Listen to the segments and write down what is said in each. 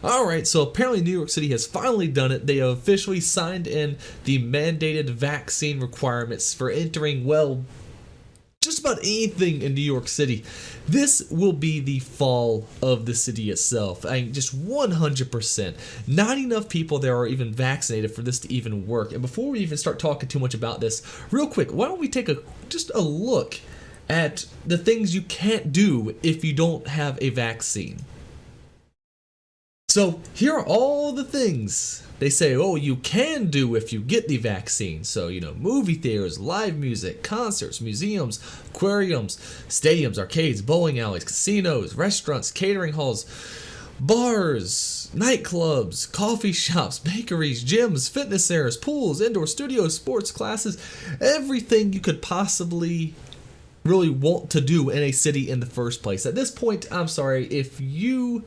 Alright, so apparently New York City has finally done it. They have officially signed in the mandated vaccine requirements for entering, well, just about anything in New York City. This will be the fall of the city itself. I mean, just 100%. Not enough people there are even vaccinated for this to even work. And before we even start talking too much about this, real quick, why don't we take just a look at the things you can't do if you don't have a vaccine. So here are all the things they say, oh, you can do if you get the vaccine. So, movie theaters, live music, concerts, museums, aquariums, stadiums, arcades, bowling alleys, casinos, restaurants, catering halls, bars, nightclubs, coffee shops, bakeries, gyms, fitness centers, pools, indoor studios, sports classes, everything you could possibly really want to do in a city in the first place. At this point, I'm sorry, if you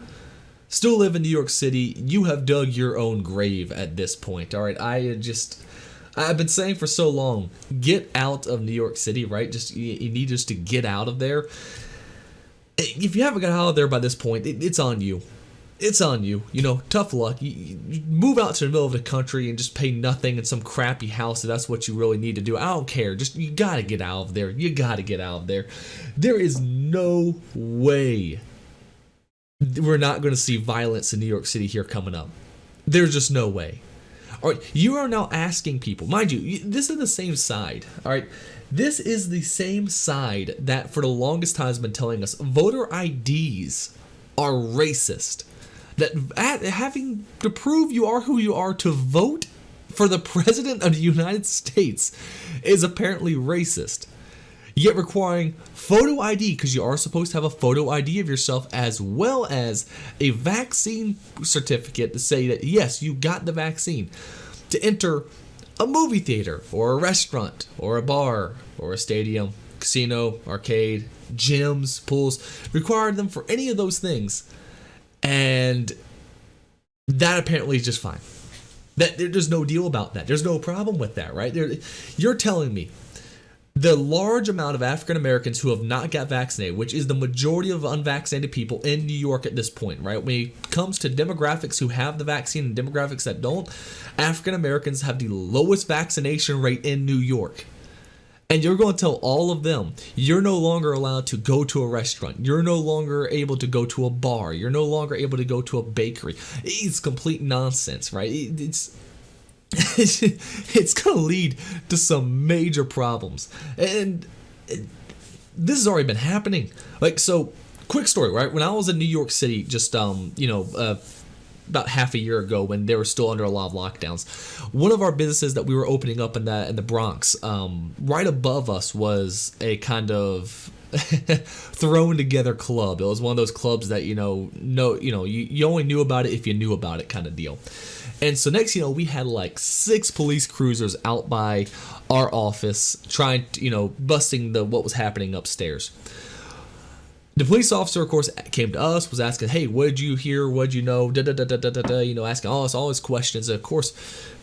still live in New York City, you have dug your own grave at this point. All right, I've been saying for so long, get out of New York City, right? You need just to get out of there. If you haven't got out of there by this point, it's on you. It's on you. Tough luck. You move out to the middle of the country and just pay nothing in some crappy house if that's what you really need to do. I don't care. You gotta get out of there. You gotta get out of there. There is no way we're not going to see violence in New York City here coming up. There's just no way. All right, you are now asking people, mind you, this is the same side. All right, this is the same side that for the longest time has been telling us voter IDs are racist. That having to prove you are who you are to vote for the president of the United States is apparently racist. Yet requiring photo ID, because you are supposed to have a photo ID of yourself, as well as a vaccine certificate to say that yes, you got the vaccine, to enter a movie theater or a restaurant or a bar or a stadium, casino, arcade, gyms, pools, required them for any of those things, and that apparently is just fine. That there's no deal about that. There's no problem with that, right? You're telling me the large amount of African Americans who have not got vaccinated, which is the majority of unvaccinated people in New York at this point, right? When it comes to demographics who have the vaccine and demographics that don't, African Americans have the lowest vaccination rate in New York. And you're going to tell all of them, you're no longer allowed to go to a restaurant. You're no longer able to go to a bar. You're no longer able to go to a bakery. It's complete nonsense, right? It's going to lead to some major problems. And this has already been happening. So, quick story, right? When I was in New York City just, about half a year ago when they were still under a lot of lockdowns, one of our businesses that we were opening up in the Bronx, right above us was a kind of thrown together club. It was one of those clubs that, you only knew about it if you knew about it kind of deal. And so next, we had like 6 police cruisers out by our office trying to, busting what was happening upstairs. The police officer, of course, came to us, was asking, hey, what did you hear? What did you know? Asking all his questions. And of course,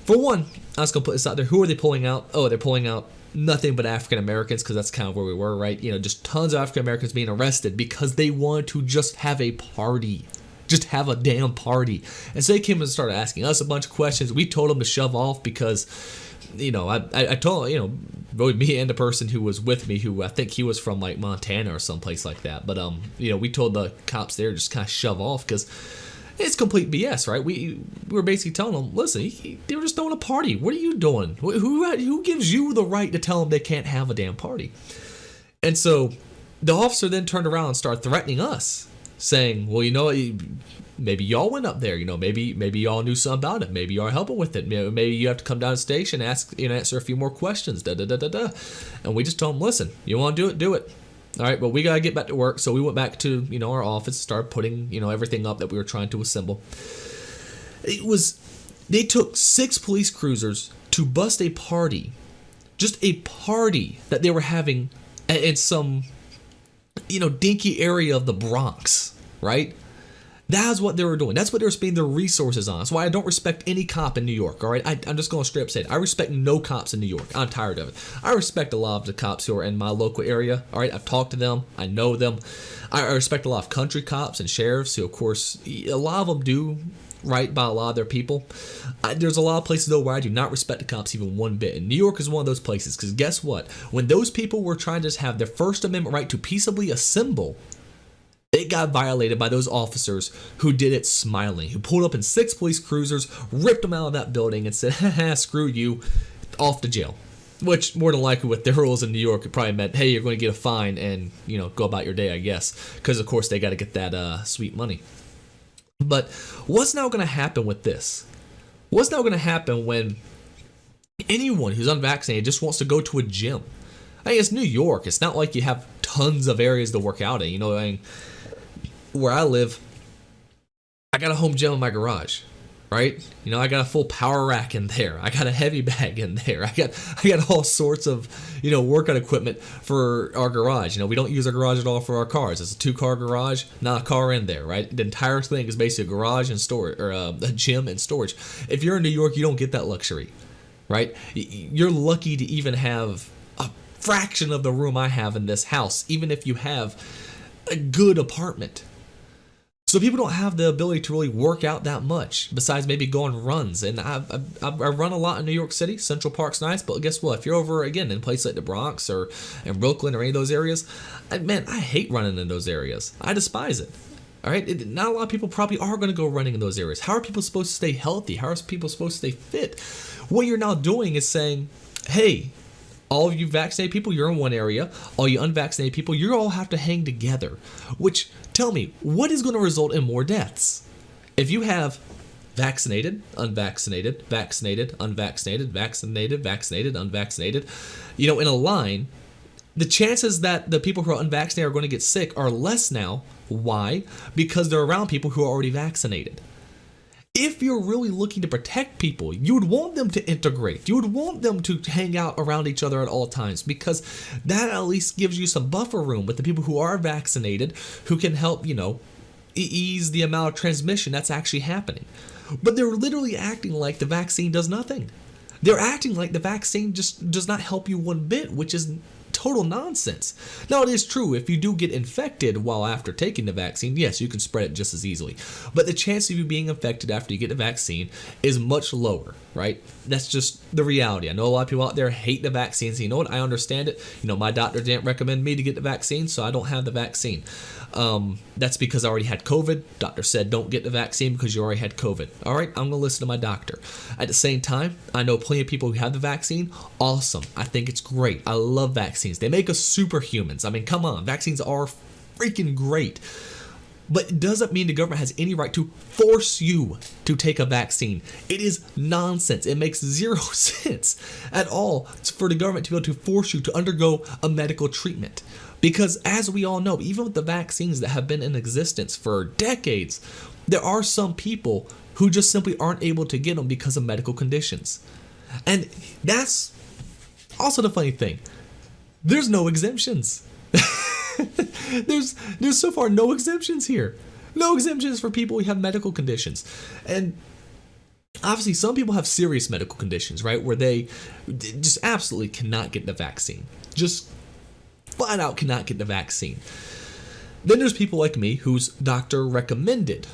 for one, I was going to put this out there. Who are they pulling out? Oh, they're pulling out nothing but African Americans, because that's kind of where we were, right? Just tons of African Americans being arrested because they wanted to just have a party. Just have a damn party. And so they came and started asking us a bunch of questions. We told them to shove off because, I told, really me and the person who was with me, who I think he was from like Montana or someplace like that. But, we told the cops there just kind of shove off because it's complete BS, right? We were basically telling them, listen, they were just throwing a party. What are you doing? Who gives you the right to tell them they can't have a damn party? And so the officer then turned around and started threatening us, saying, well, maybe y'all went up there, maybe y'all knew something about it, maybe y'all are helping with it, maybe you have to come down to the station, answer a few more questions, And we just told them, listen, you want to do it. All right, but we got to get back to work. So we went back to, our office, started putting, everything up that we were trying to assemble. They took 6 police cruisers to bust a party, just a party that they were having in some, dinky area of the Bronx, right? That's what they were doing. That's what they were spending their resources on. That's why I don't respect any cop in New York, all right? I'm just going to straight up say it. I respect no cops in New York. I'm tired of it. I respect a lot of the cops who are in my local area, all right? I've talked to them. I know them. I respect a lot of country cops and sheriffs who, of course, a lot of them do right, by a lot of their people. There's a lot of places, though, where I do not respect the cops even one bit. And New York is one of those places, because guess what? When those people were trying to just have their First Amendment right to peaceably assemble, it got violated by those officers who did it smiling, who pulled up in 6 police cruisers, ripped them out of that building, and said, haha, screw you, off to jail. Which, more than likely, with their rules in New York, it probably meant, hey, you're going to get a fine and, go about your day, I guess. Because, of course, they got to get that sweet money. But what's now going to happen with this? What's now going to happen when anyone who's unvaccinated just wants to go to a gym? I mean, it's New York. It's not like you have tons of areas to work out in. Where I live, I got a home gym in my garage. Right? I got a full power rack in there. I got a heavy bag in there. I got all sorts of, workout equipment for our garage. We don't use our garage at all for our cars. It's a 2-car garage, not a car in there, right? The entire thing is basically a garage and storage, or a gym and storage. If you're in New York, you don't get that luxury, right? You're lucky to even have a fraction of the room I have in this house, even if you have a good apartment. So people don't have the ability to really work out that much, besides maybe go on runs. And I run a lot in New York City. Central Park's nice, but guess what? If you're over, again, in places like the Bronx or in Brooklyn or any of those areas, I hate running in those areas. I despise it. All right? Not a lot of people probably are going to go running in those areas. How are people supposed to stay healthy? How are people supposed to stay fit? What you're now doing is saying, hey, all of you vaccinated people, you're in one area. All you unvaccinated people, you all have to hang together. Which, tell me, what is going to result in more deaths? If you have vaccinated, unvaccinated, vaccinated, unvaccinated, vaccinated, vaccinated, unvaccinated, in a line, the chances that the people who are unvaccinated are going to get sick are less now. Why? Because they're around people who are already vaccinated. If you're really looking to protect people, you would want them to integrate. You would want them to hang out around each other at all times, because that at least gives you some buffer room with the people who are vaccinated, who can help, ease the amount of transmission that's actually happening. But they're literally acting like the vaccine does nothing. They're acting like the vaccine just does not help you one bit, which is total nonsense. Now, it is true, if you do get infected while after taking the vaccine, yes, you can spread it just as easily. But the chance of you being infected after you get the vaccine is much lower, right? That's just the reality. I know a lot of people out there hate the vaccines. You know what? I understand it. My doctor didn't recommend me to get the vaccine, so I don't have the vaccine. That's because I already had COVID. Doctor said don't get the vaccine because you already had COVID. All right, I'm going to listen to my doctor. At the same time, I know plenty of people who have the vaccine. Awesome. I think it's great. I love vaccines. They make us superhumans. Come on. Vaccines are freaking great. But it doesn't mean the government has any right to force you to take a vaccine. It is nonsense. It makes zero sense at all for the government to be able to force you to undergo a medical treatment. Because as we all know, even with the vaccines that have been in existence for decades, there are some people who just simply aren't able to get them because of medical conditions. And that's also the funny thing. There's no exemptions. There's so far no exemptions here. No exemptions for people who have medical conditions. And obviously some people have serious medical conditions, right? Where they just absolutely cannot get the vaccine. Just flat out cannot get the vaccine. Then there's people like me whose doctor recommended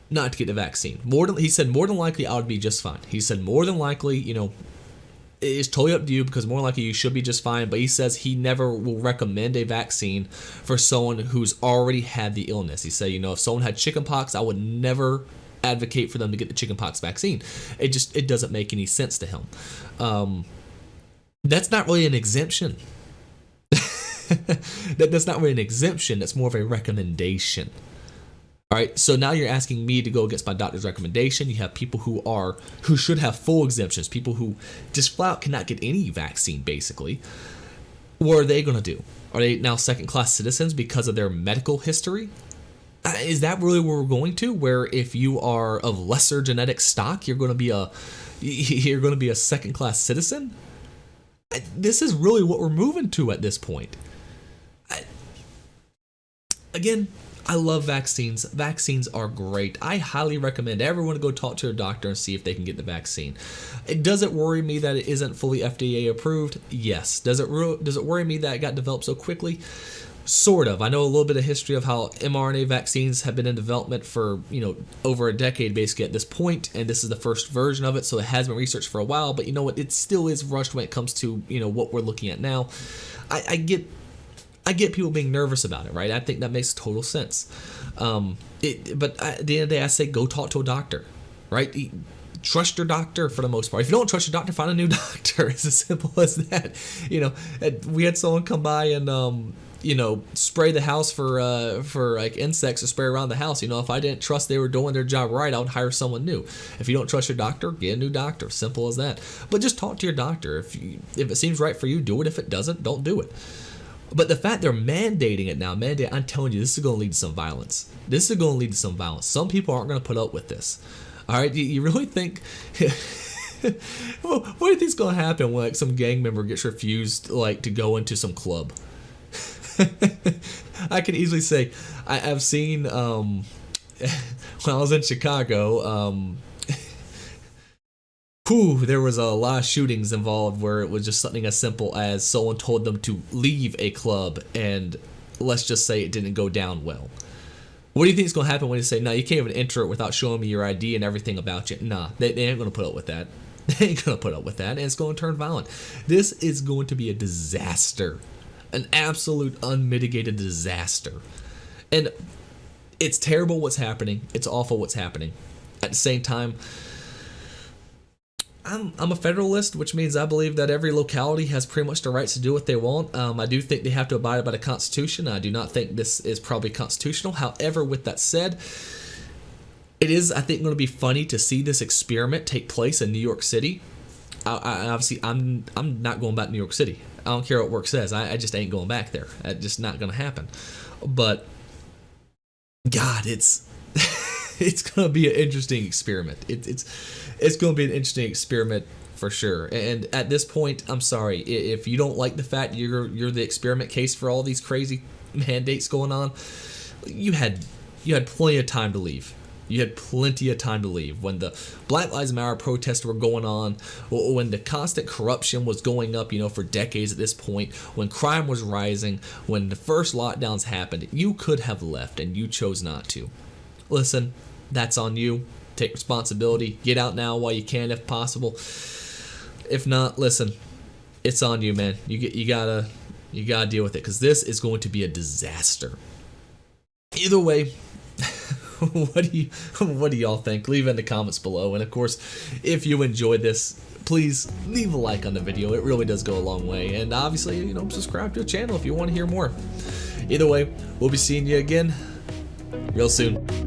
not to get the vaccine. He said more than likely I would be just fine. He said more than likely, it's totally up to you, because more likely you should be just fine. But he says he never will recommend a vaccine for someone who's already had the illness. He said, if someone had chickenpox, I would never advocate for them to get the chickenpox vaccine. It doesn't make any sense to him. That's not really an exemption. That's not really an exemption. That's more of a recommendation. All right, so now you're asking me to go against my doctor's recommendation. You have people who should have full exemptions, people who just flat out cannot get any vaccine, basically. What are they going to do? Are they now second-class citizens because of their medical history? Is that really where we're going to? Where if you are of lesser genetic stock, you're going to be a second-class citizen? This is really what we're moving to at this point. Again, I love vaccines. Vaccines are great. I highly recommend everyone to go talk to their doctor and see if they can get the vaccine. Does it worry me that it isn't fully FDA approved? Yes. Does it worry me that it got developed so quickly? Sort of. I know a little bit of history of how mRNA vaccines have been in development for, over a decade basically at this point, and this is the first version of it, so it has been researched for a while, but you know what, it still is rushed when it comes to, what we're looking at now. I get people being nervous about it, right? I think that makes total sense. But at the end of the day, I say go talk to a doctor, right? Trust your doctor for the most part. If you don't trust your doctor, find a new doctor. It's as simple as that. We had someone come by and spray the house for like insects to spray around the house. If I didn't trust they were doing their job right, I would hire someone new. If you don't trust your doctor, get a new doctor. Simple as that. But just talk to your doctor. If it seems right for you, do it. If it doesn't, don't do it. But the fact they're mandating it now, I'm telling you, this is going to lead to some violence. This is going to lead to some violence. Some people aren't going to put up with this. All right, you really think? Well, what do you think's going to happen when some gang member gets refused to go into some club? I can easily say I've seen when I was in Chicago. There was a lot of shootings involved where it was just something as simple as someone told them to leave a club, and let's just say it didn't go down well. What do you think is going to happen when you say, no, you can't even enter it without showing me your ID and everything about you? Nah, they ain't going to put up with that. They ain't going to put up with that, and it's going to turn violent. This is going to be a disaster, an absolute unmitigated disaster. And it's terrible what's happening. It's awful what's happening. At the same time, I'm a federalist, which means I believe that every locality has pretty much the rights to do what they want. I do think they have to abide by the Constitution. I do not think this is probably constitutional. However, with that said, it is, I think, going to be funny to see this experiment take place in New York City. Obviously, I'm not going back to New York City. I don't care what work says. I just ain't going back there. It's just not going to happen. But God, it's going to be an interesting experiment. It's going to be an interesting experiment for sure. And at this point, I'm sorry if you don't like the fact you're the experiment case for all these crazy mandates going on. You had plenty of time to leave. You had plenty of time to leave when the Black Lives Matter protests were going on, when the constant corruption was going up, for decades at this point, when crime was rising, when the first lockdowns happened. You could have left, and you chose not to. Listen, that's on you. Take responsibility. Get out now while you can, if possible. If not, listen, it's on you, man. You gotta deal with it, because this is going to be a disaster. Either way, what do y'all think? Leave it in the comments below. And of course, if you enjoyed this, please leave a like on the video. It really does go a long way. And obviously, subscribe to the channel if you want to hear more. Either way, we'll be seeing you again real soon.